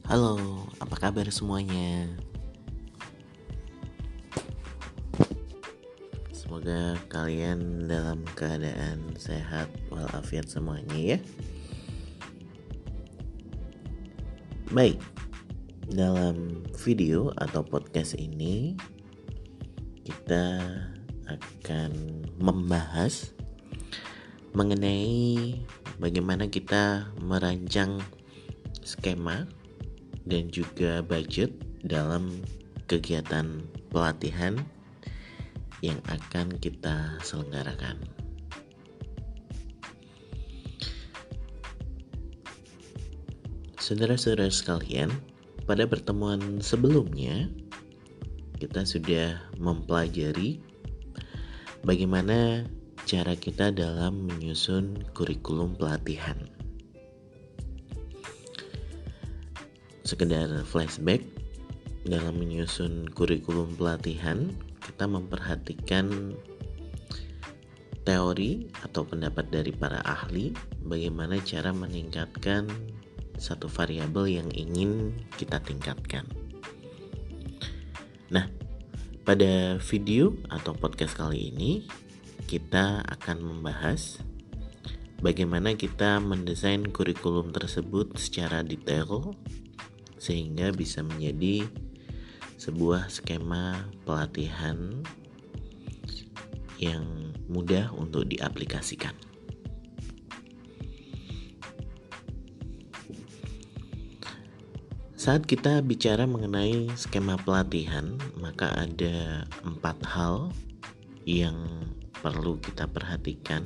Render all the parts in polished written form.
Halo, apa kabar semuanya? Semoga kalian dalam keadaan sehat walafiat semuanya ya. Baik, dalam video atau podcast ini kita akan membahas mengenai bagaimana kita merancang skema dan juga budget dalam kegiatan pelatihan yang akan kita selenggarakan. Saudara-saudara sekalian, pada pertemuan sebelumnya kita sudah mempelajari bagaimana cara kita dalam menyusun kurikulum pelatihan. Sekedar flashback, dalam menyusun kurikulum pelatihan kita memperhatikan teori atau pendapat dari para ahli bagaimana cara meningkatkan satu variabel yang ingin kita tingkatkan. Nah, pada video atau podcast kali ini kita akan membahas bagaimana kita mendesain kurikulum tersebut secara detail sehingga bisa menjadi sebuah skema pelatihan yang mudah untuk diaplikasikan. Saat kita bicara mengenai skema pelatihan, maka ada 4 hal yang perlu kita perhatikan.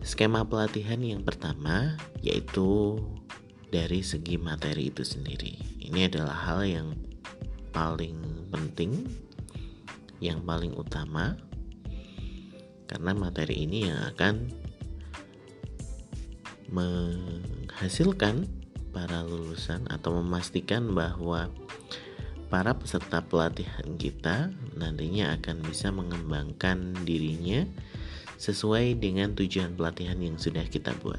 Skema pelatihan yang pertama yaitu dari segi materi itu sendiri. Ini adalah hal yang paling penting, yang paling utama, karena materi ini yang akan menghasilkan para lulusan atau memastikan bahwa para peserta pelatihan kita nantinya akan bisa mengembangkan dirinya sesuai dengan tujuan pelatihan yang sudah kita buat.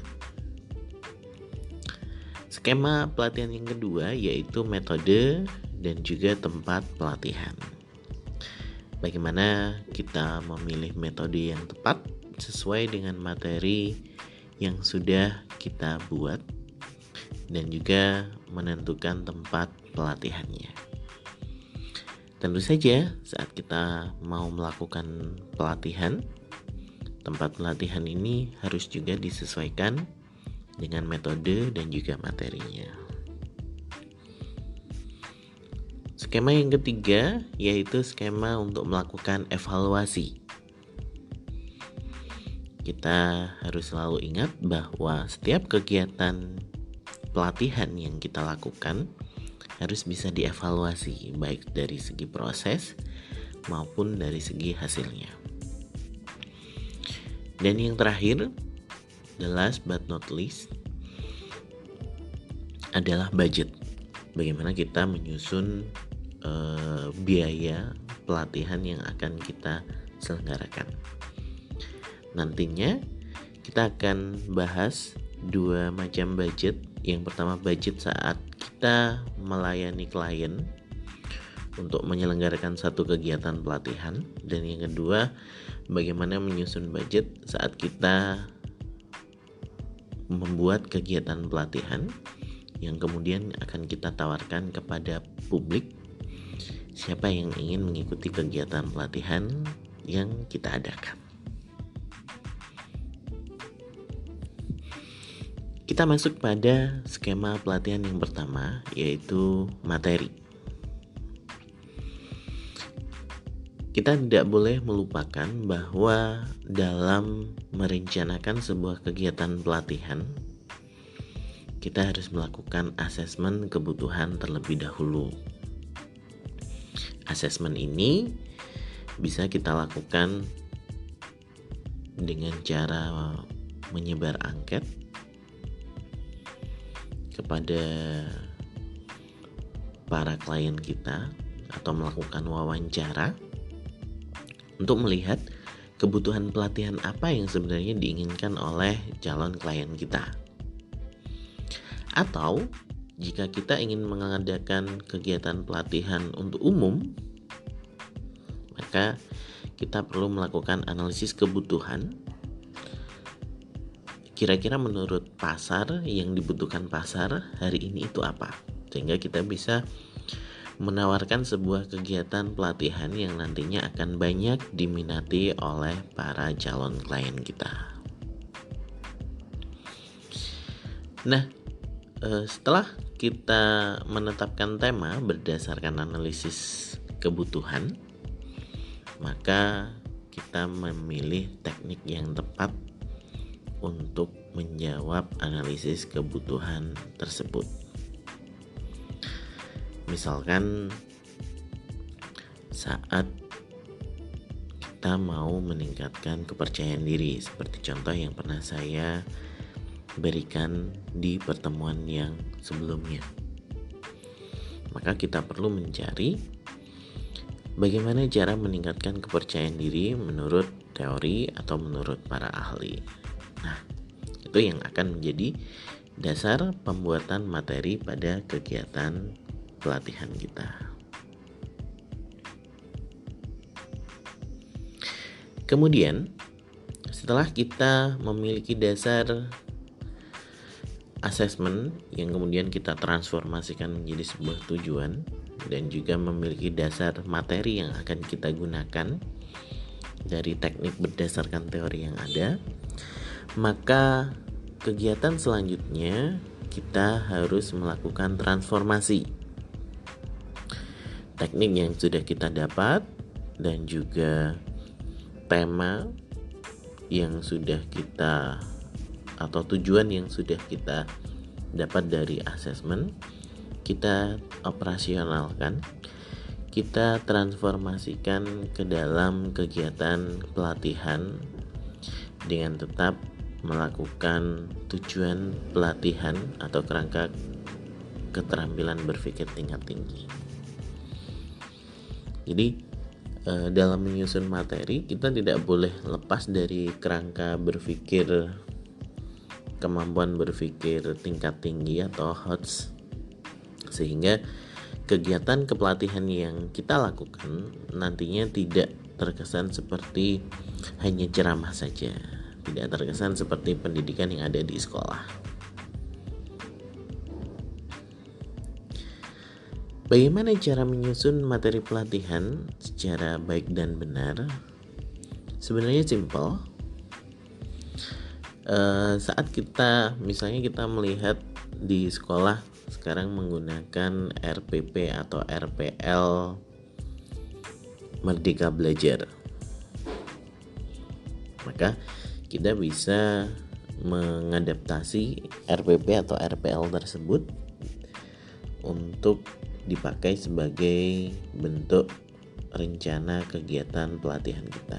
Skema pelatihan yang kedua yaitu metode dan juga tempat pelatihan. Bagaimana kita memilih metode yang tepat sesuai dengan materi yang sudah kita buat dan juga menentukan tempat pelatihannya. Tentu saja saat kita mau melakukan pelatihan, tempat pelatihan ini harus juga disesuaikan dengan metode dan juga materinya. Skema yang ketiga yaitu skema untuk melakukan evaluasi. Kita harus selalu ingat bahwa setiap kegiatan pelatihan yang kita lakukan harus bisa dievaluasi baik dari segi proses maupun dari segi hasilnya. Dan yang terakhir, the last but not least, adalah budget. Bagaimana kita menyusun biaya pelatihan yang akan kita selenggarakan. Nantinya kita akan bahas 2 macam budget. Yang pertama budget saat kita melayani klien untuk menyelenggarakan satu kegiatan pelatihan, dan yang kedua bagaimana menyusun budget saat kita membuat kegiatan pelatihan yang kemudian akan kita tawarkan kepada publik siapa yang ingin mengikuti kegiatan pelatihan yang kita adakan. Kita masuk pada skema pelatihan yang pertama yaitu materi. Kita tidak boleh melupakan bahwa dalam merencanakan sebuah kegiatan pelatihan, kita harus melakukan asesmen kebutuhan terlebih dahulu. Asesmen ini bisa kita lakukan dengan cara menyebar angket kepada para klien kita atau melakukan wawancara untuk melihat kebutuhan pelatihan apa yang sebenarnya diinginkan oleh calon klien kita. Atau jika kita ingin mengadakan kegiatan pelatihan untuk umum, maka kita perlu melakukan analisis kebutuhan. Kira-kira menurut pasar, yang dibutuhkan pasar hari ini itu apa? Sehingga kita bisa menawarkan sebuah kegiatan pelatihan yang nantinya akan banyak diminati oleh para calon klien kita. Nah, setelah kita menetapkan tema berdasarkan analisis kebutuhan, maka kita memilih teknik yang tepat untuk menjawab analisis kebutuhan tersebut. Misalkan saat kita mau meningkatkan kepercayaan diri, seperti contoh yang pernah saya berikan di pertemuan yang sebelumnya, maka kita perlu mencari bagaimana cara meningkatkan kepercayaan diri menurut teori atau menurut para ahli. Nah, itu yang akan menjadi dasar pembuatan materi pada kegiatan pelatihan kita. Kemudian, setelah kita memiliki dasar asesmen yang kemudian kita transformasikan menjadi sebuah tujuan, dan juga memiliki dasar materi yang akan kita gunakan dari teknik berdasarkan teori yang ada, maka kegiatan selanjutnya kita harus melakukan transformasi teknik yang sudah kita dapat dan juga tema yang sudah kita atau tujuan yang sudah kita dapat dari asesmen, kita operasionalkan, kita transformasikan ke dalam kegiatan pelatihan dengan tetap melakukan tujuan pelatihan atau kerangka keterampilan berpikir tingkat tinggi. Jadi dalam menyusun materi kita tidak boleh lepas dari kerangka berpikir, kemampuan berpikir tingkat tinggi atau HOTS, sehingga kegiatan kepelatihan yang kita lakukan nantinya tidak terkesan seperti hanya ceramah saja, tidak terkesan seperti pendidikan yang ada di sekolah. Bagaimana cara menyusun materi pelatihan secara baik dan benar? Sebenarnya simple. Saat kita melihat di sekolah sekarang menggunakan RPP atau RPL Merdeka Belajar, maka kita bisa mengadaptasi RPP atau RPL tersebut untuk dipakai sebagai bentuk rencana kegiatan pelatihan kita.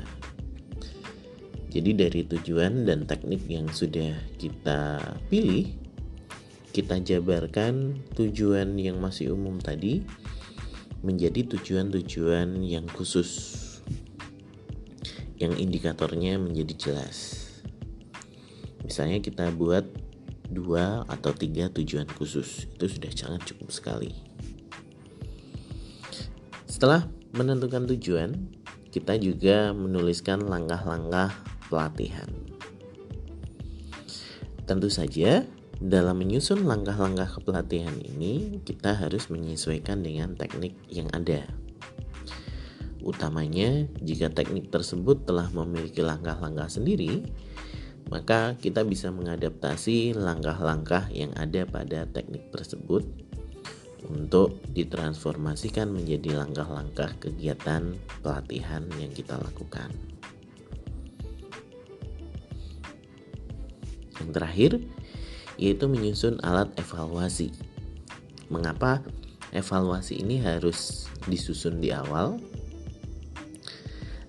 Jadi dari tujuan dan teknik yang sudah kita pilih, kita jabarkan tujuan yang masih umum tadi menjadi tujuan-tujuan yang khusus, yang indikatornya menjadi jelas. Misalnya kita buat 2 atau 3 tujuan khusus, itu sudah sangat cukup sekali. Setelah menentukan tujuan, kita juga menuliskan langkah-langkah pelatihan. Tentu saja dalam menyusun langkah-langkah kepelatihan ini kita harus menyesuaikan dengan teknik yang ada. Utamanya jika teknik tersebut telah memiliki langkah-langkah sendiri, maka kita bisa mengadaptasi langkah-langkah yang ada pada teknik tersebut untuk ditransformasikan menjadi langkah-langkah kegiatan pelatihan yang kita lakukan. Yang terakhir yaitu menyusun alat evaluasi. Mengapa evaluasi ini harus disusun di awal?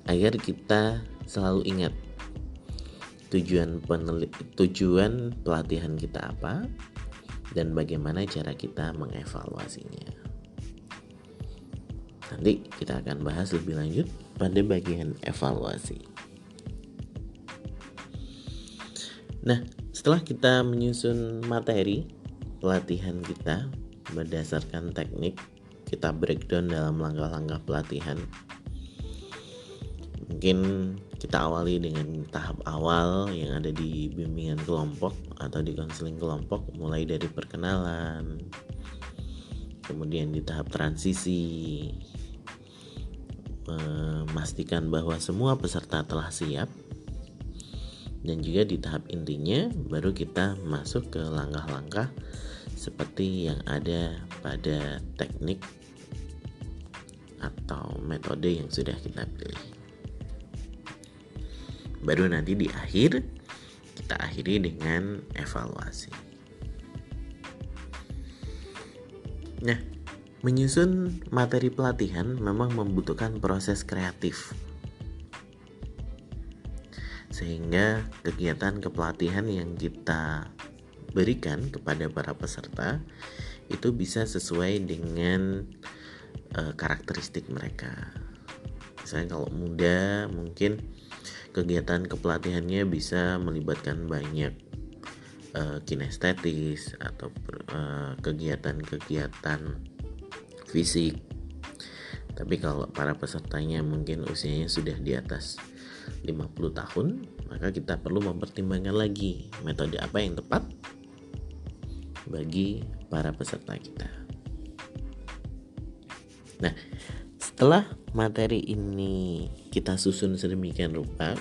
Agar kita selalu ingat tujuan pelatihan kita apa dan bagaimana cara kita mengevaluasinya. Nanti kita akan bahas lebih lanjut pada bagian evaluasi. Nah, setelah kita menyusun materi pelatihan kita, berdasarkan teknik. Kita breakdown dalam langkah-langkah pelatihan. Mungkin kita awali dengan tahap awal yang ada di bimbingan kelompok atau di konseling kelompok, mulai dari perkenalan, kemudian di tahap transisi, memastikan bahwa semua peserta telah siap, dan juga di tahap intinya baru kita masuk ke langkah-langkah seperti yang ada pada teknik atau metode yang sudah kita pilih. Baru nanti di akhir kita akhiri dengan evaluasi. Nah, menyusun materi pelatihan memang membutuhkan proses kreatif, sehingga kegiatan kepelatihan yang kita berikan kepada para peserta itu bisa sesuai dengan karakteristik mereka. Misalnya kalau muda, mungkin kegiatan kepelatihannya bisa melibatkan banyak kinestetis atau kegiatan-kegiatan fisik. Tapi kalau para pesertanya mungkin usianya sudah di atas 50 tahun, maka kita perlu mempertimbangkan lagi metode apa yang tepat bagi para peserta kita. Nah, setelah materi ini kita susun sedemikian rupa,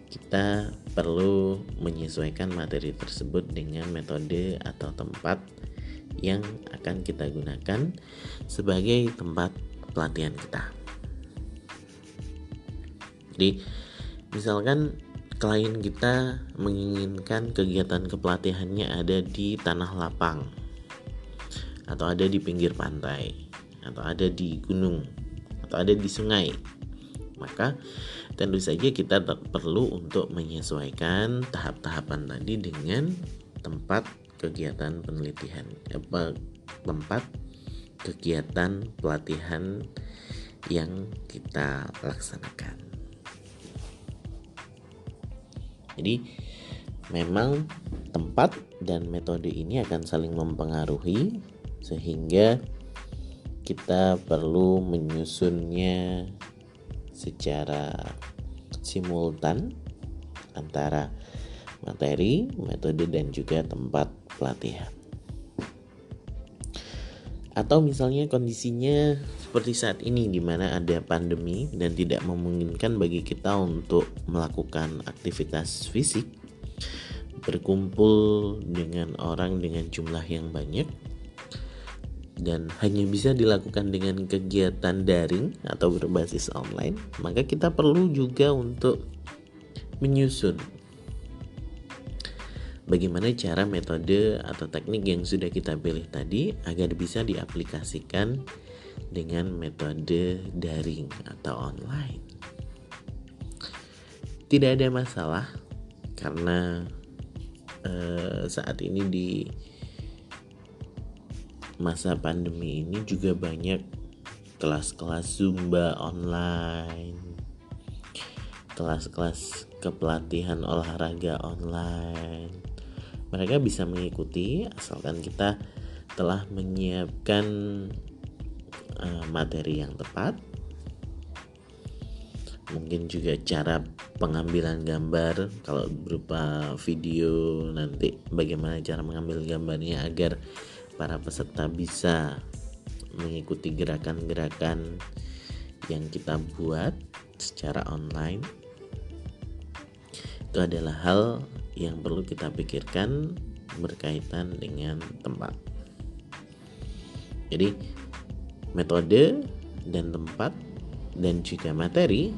kita perlu menyesuaikan materi tersebut dengan metode atau tempat yang akan kita gunakan sebagai tempat pelatihan kita. Jadi, misalkan klien kita menginginkan kegiatan kepelatihannya ada di tanah lapang, atau ada di pinggir pantai, atau ada di gunung, atau ada di sungai, maka tentu saja kita perlu untuk menyesuaikan tahap-tahapan tadi dengan tempat kegiatan penelitian, tempat kegiatan pelatihan yang kita laksanakan. Jadi memang tempat dan metode ini akan saling mempengaruhi, sehingga kita perlu menyusunnya secara simultan antara materi, metode, dan juga tempat pelatihan. Atau misalnya kondisinya seperti saat ini di mana ada pandemi dan tidak memungkinkan bagi kita untuk melakukan aktivitas fisik, berkumpul dengan orang dengan jumlah yang banyak, dan hanya bisa dilakukan dengan kegiatan daring atau berbasis online, maka kita perlu juga untuk menyusun bagaimana cara, metode, atau teknik yang sudah kita pilih tadi agar bisa diaplikasikan dengan metode daring atau online. Tidak ada masalah karena saat ini di masa pandemi ini juga banyak kelas-kelas Zumba online, kelas-kelas kepelatihan olahraga online. Mereka bisa mengikuti asalkan kita telah menyiapkan materi yang tepat. Mungkin juga cara pengambilan gambar, kalau berupa video nanti bagaimana cara mengambil gambarnya agar para peserta bisa mengikuti gerakan-gerakan yang kita buat secara online. Itu adalah hal yang perlu kita pikirkan berkaitan dengan tempat. Jadi metode dan tempat dan juga materi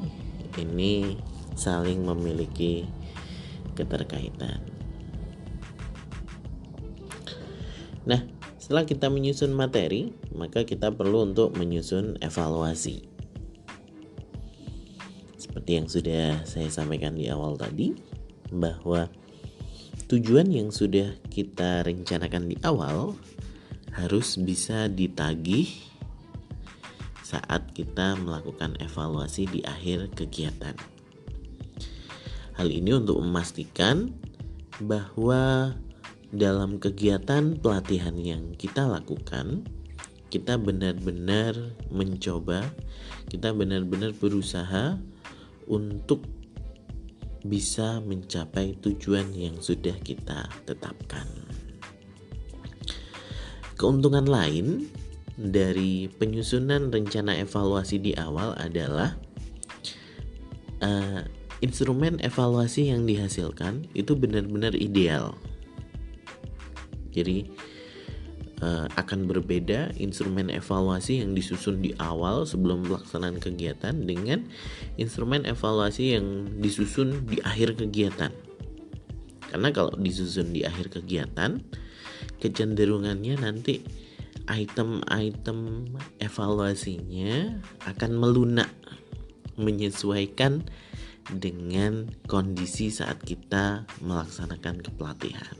ini saling memiliki keterkaitan. Nah, setelah kita menyusun materi, maka kita perlu untuk menyusun evaluasi. Seperti yang sudah saya sampaikan di awal tadi, bahwa tujuan yang sudah kita rencanakan di awal harus bisa ditagih saat kita melakukan evaluasi di akhir kegiatan. Hal ini untuk memastikan bahwa dalam kegiatan pelatihan yang kita lakukan, kita benar-benar mencoba, kita benar-benar berusaha untuk bisa mencapai tujuan yang sudah kita tetapkan. Keuntungan lain dari penyusunan rencana evaluasi di awal adalah instrumen evaluasi yang dihasilkan itu benar-benar ideal. Jadi akan berbeda instrumen evaluasi yang disusun di awal sebelum pelaksanaan kegiatan dengan instrumen evaluasi yang disusun di akhir kegiatan. Karena kalau disusun di akhir kegiatan, kecenderungannya nanti item-item evaluasinya akan melunak, menyesuaikan dengan kondisi saat kita melaksanakan kepelatihan.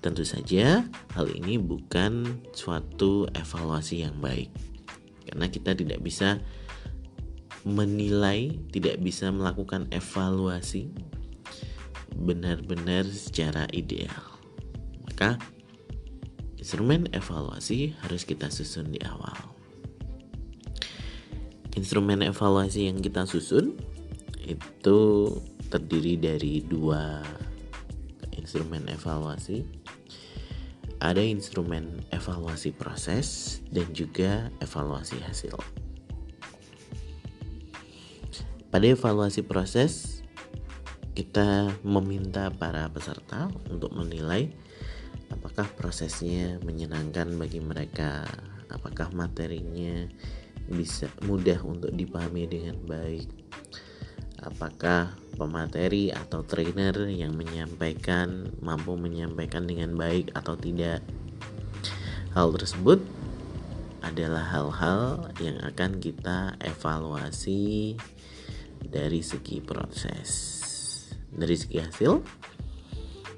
Tentu saja hal ini bukan suatu evaluasi yang baik, karena kita tidak bisa menilai, tidak bisa melakukan evaluasi benar-benar secara ideal. Maka instrumen evaluasi harus kita susun di awal. Instrumen evaluasi yang kita susun itu terdiri dari 2 instrumen evaluasi. Ada instrumen evaluasi proses dan juga evaluasi hasil. Pada evaluasi proses, kita meminta para peserta untuk menilai apakah prosesnya menyenangkan bagi mereka, apakah materinya bisa mudah untuk dipahami dengan baik, apakah pemateri atau trainer yang menyampaikan mampu menyampaikan dengan baik atau tidak. Hal tersebut adalah hal-hal yang akan kita evaluasi dari segi proses. Dari segi hasil,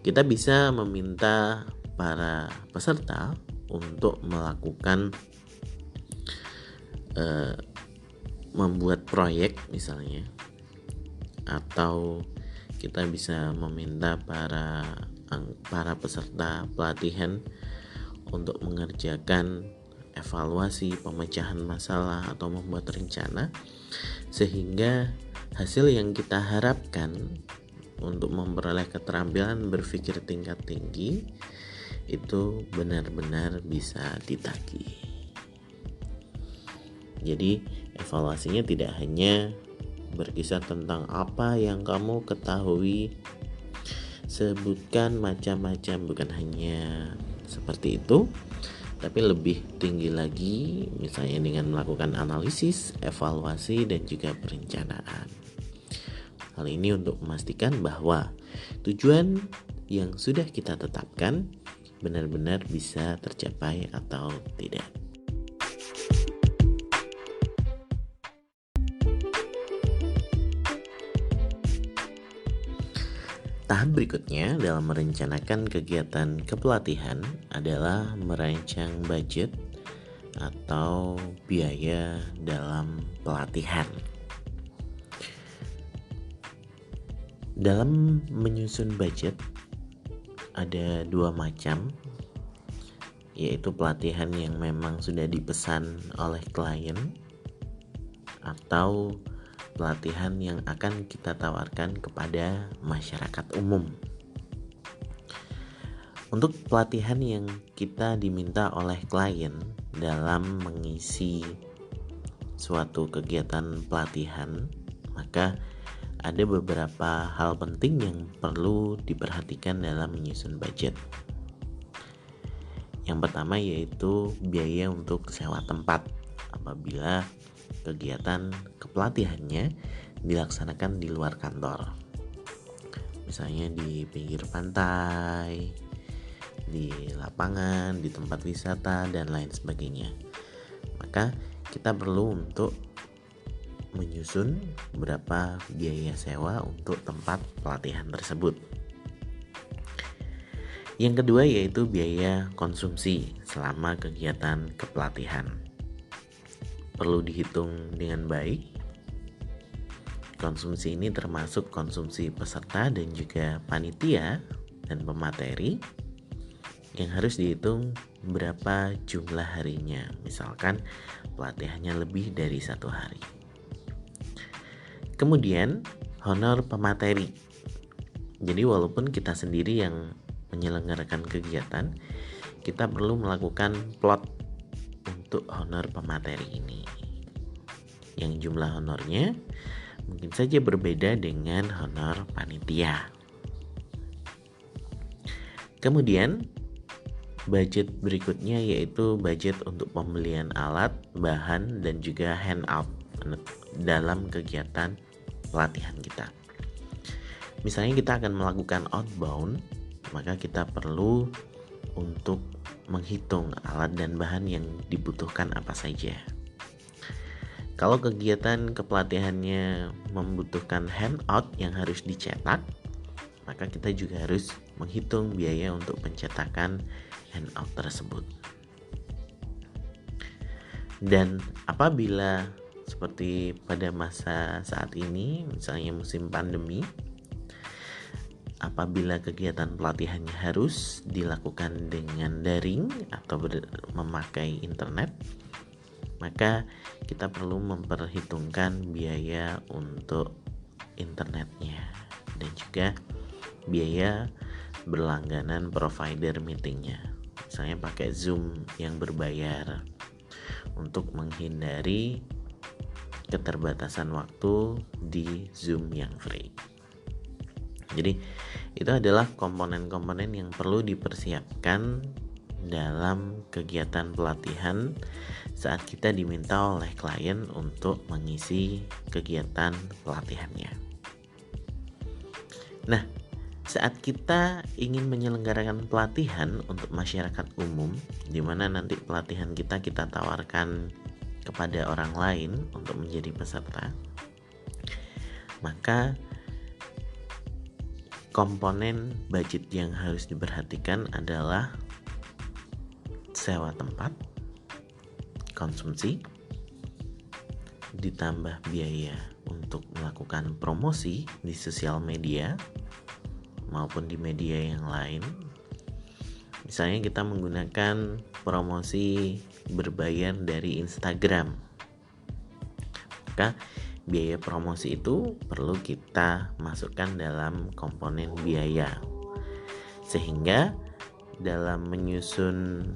kita bisa meminta para peserta untuk melakukan membuat proyek misalnya, atau kita bisa meminta para peserta pelatihan untuk mengerjakan evaluasi pemecahan masalah atau membuat rencana, sehingga hasil yang kita harapkan untuk memperoleh keterampilan berpikir tingkat tinggi itu benar-benar bisa ditagih. Jadi evaluasinya tidak hanya berkisar tentang apa yang kamu ketahui, sebutkan macam-macam, bukan hanya seperti itu, tapi lebih tinggi lagi, misalnya dengan melakukan analisis, evaluasi, dan juga perencanaan. Hal ini untuk memastikan bahwa tujuan yang sudah kita tetapkan benar-benar bisa tercapai atau tidak. Tahap berikutnya dalam merencanakan kegiatan kepelatihan adalah merancang budget atau biaya dalam pelatihan. Dalam menyusun budget ada 2 macam, yaitu pelatihan yang memang sudah dipesan oleh klien atau pelatihan yang akan kita tawarkan kepada masyarakat umum. Untuk pelatihan yang kita diminta oleh klien dalam mengisi suatu kegiatan pelatihan, maka ada beberapa hal penting yang perlu diperhatikan dalam menyusun budget. Yang pertama yaitu biaya untuk sewa tempat apabila kegiatan kepelatihannya dilaksanakan di luar kantor, misalnya di pinggir pantai, di lapangan, di tempat wisata, dan lain sebagainya. Maka kita perlu untuk menyusun berapa biaya sewa untuk tempat pelatihan tersebut. Yang kedua yaitu biaya konsumsi selama kegiatan kepelatihan. Perlu dihitung dengan baik. Konsumsi ini termasuk konsumsi peserta dan juga panitia dan pemateri yang harus dihitung berapa jumlah harinya. Misalkan pelatihannya lebih dari 1 hari. Kemudian honor pemateri. Jadi walaupun kita sendiri yang menyelenggarakan kegiatan, kita perlu melakukan plot untuk honor pemateri ini. Yang jumlah honornya mungkin saja berbeda dengan honor panitia. Kemudian budget berikutnya yaitu budget untuk pembelian alat, bahan, dan juga handout dalam kegiatan pelatihan kita. Misalnya kita akan melakukan outbound, maka kita perlu untuk menghitung alat dan bahan yang dibutuhkan apa saja. Kalau kegiatan kepelatihannya membutuhkan handout yang harus dicetak, maka kita juga harus menghitung biaya untuk pencetakan handout tersebut. Dan apabila seperti pada masa saat ini, misalnya musim pandemi, apabila kegiatan pelatihannya harus dilakukan dengan daring atau memakai internet, maka kita perlu memperhitungkan biaya untuk internetnya dan juga biaya berlangganan provider meetingnya. Misalnya pakai Zoom yang berbayar untuk menghindari keterbatasan waktu di Zoom yang free. Jadi itu adalah komponen-komponen yang perlu dipersiapkan dalam kegiatan pelatihan saat kita diminta oleh klien untuk mengisi kegiatan pelatihannya. Nah, saat kita ingin menyelenggarakan pelatihan untuk masyarakat umum, di mana nanti pelatihan kita tawarkan kepada orang lain untuk menjadi peserta, maka komponen budget yang harus diperhatikan adalah sewa tempat, konsumsi, ditambah biaya untuk melakukan promosi di sosial media maupun di media yang lain. Misalnya kita menggunakan promosi berbayar dari Instagram, maka biaya promosi itu perlu kita masukkan dalam komponen biaya, sehingga dalam menyusun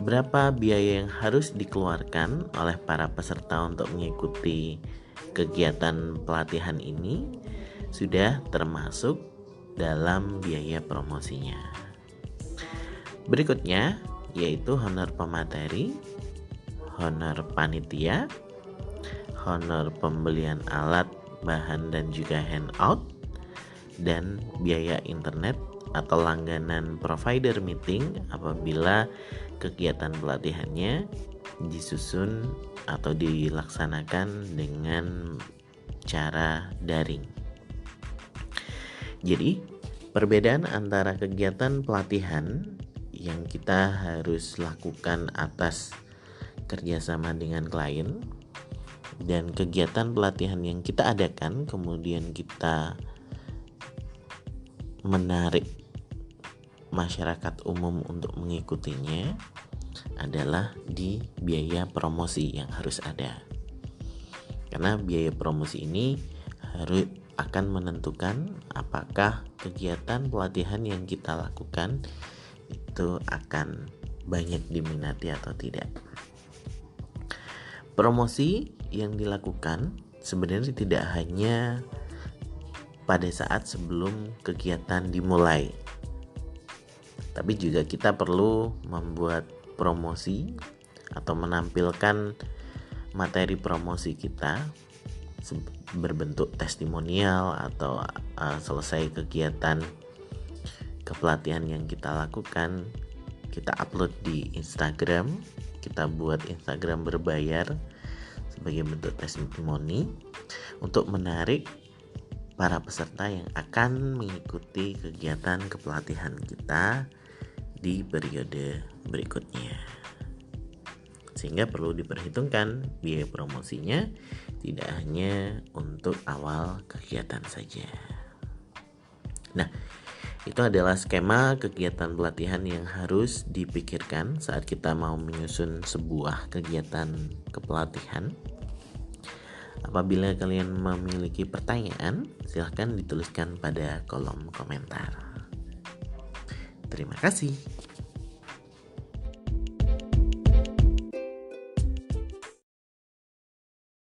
berapa biaya yang harus dikeluarkan oleh para peserta untuk mengikuti kegiatan pelatihan ini sudah termasuk dalam biaya promosinya. Berikutnya yaitu honor pemateri, honor panitia, honor pembelian alat, bahan, dan juga handout, dan biaya internet atau langganan provider meeting apabila kegiatan pelatihannya disusun atau dilaksanakan dengan cara daring. Jadi, perbedaan antara kegiatan pelatihan yang kita harus lakukan atas kerjasama dengan klien dan kegiatan pelatihan yang kita adakan kemudian kita menarik masyarakat umum untuk mengikutinya adalah di biaya promosi yang harus ada. Karena biaya promosi ini akan menentukan apakah kegiatan pelatihan yang kita lakukan itu akan banyak diminati atau tidak. Promosi yang dilakukan sebenarnya tidak hanya pada saat sebelum kegiatan dimulai, tapi juga kita perlu membuat promosi atau menampilkan materi promosi kita berbentuk testimonial atau selesai kegiatan kepelatihan yang kita lakukan, kita upload di Instagram, kita buat Instagram berbayar sebagai bentuk testimoni untuk menarik para peserta yang akan mengikuti kegiatan kepelatihan kita di periode berikutnya. Sehingga perlu diperhitungkan biaya promosinya tidak hanya untuk awal kegiatan saja. Nah, itu adalah skema kegiatan pelatihan yang harus dipikirkan saat kita mau menyusun sebuah kegiatan kepelatihan. Apabila kalian memiliki pertanyaan, silahkan dituliskan pada kolom komentar. Terima kasih.